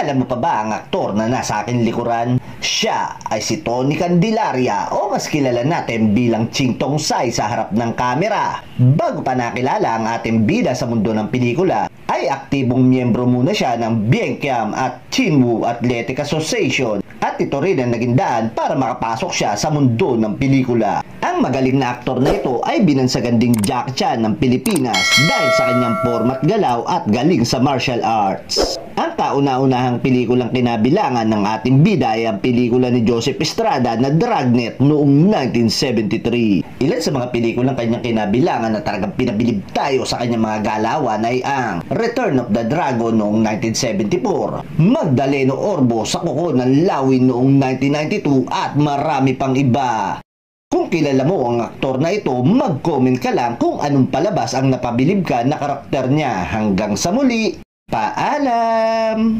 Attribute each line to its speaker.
Speaker 1: Alam mo pa ba ang aktor na nasa aking likuran? Siya ay si Tony Candelaria o mas kilala natin bilang Ching Tong Sai sa harap ng kamera. Bago pa nakilala ang ating bida sa mundo ng pelikula, ay aktibong miyembro muna siya ng Bienkiam at Chinwoo Athletic Association at ito rin ang naging daan para makapasok siya sa mundo ng pelikula. Ang magaling na aktor na ito ay binansagan ding Jackie Chan ng Pilipinas dahil sa kanyang format galaw at galing sa martial arts. Ang kauna-unahang pelikulang kinabilangan ng ating bida ay ang pelikula ni Joseph Estrada na Dragnet noong 1973. Ilan sa mga pelikulang kanyang kinabilangan na talagang pinabilib tayo sa kanyang mga galawan ay ang Return of the Dragon noong 1974, Magdaleno Orbo sa Kuko ng Lawin noong 1992 at marami pang iba. Kung kilala mo ang aktor na ito, mag-comment ka lang kung anong palabas ang napabilib ka na karakter niya. Hanggang sa muli, paalam!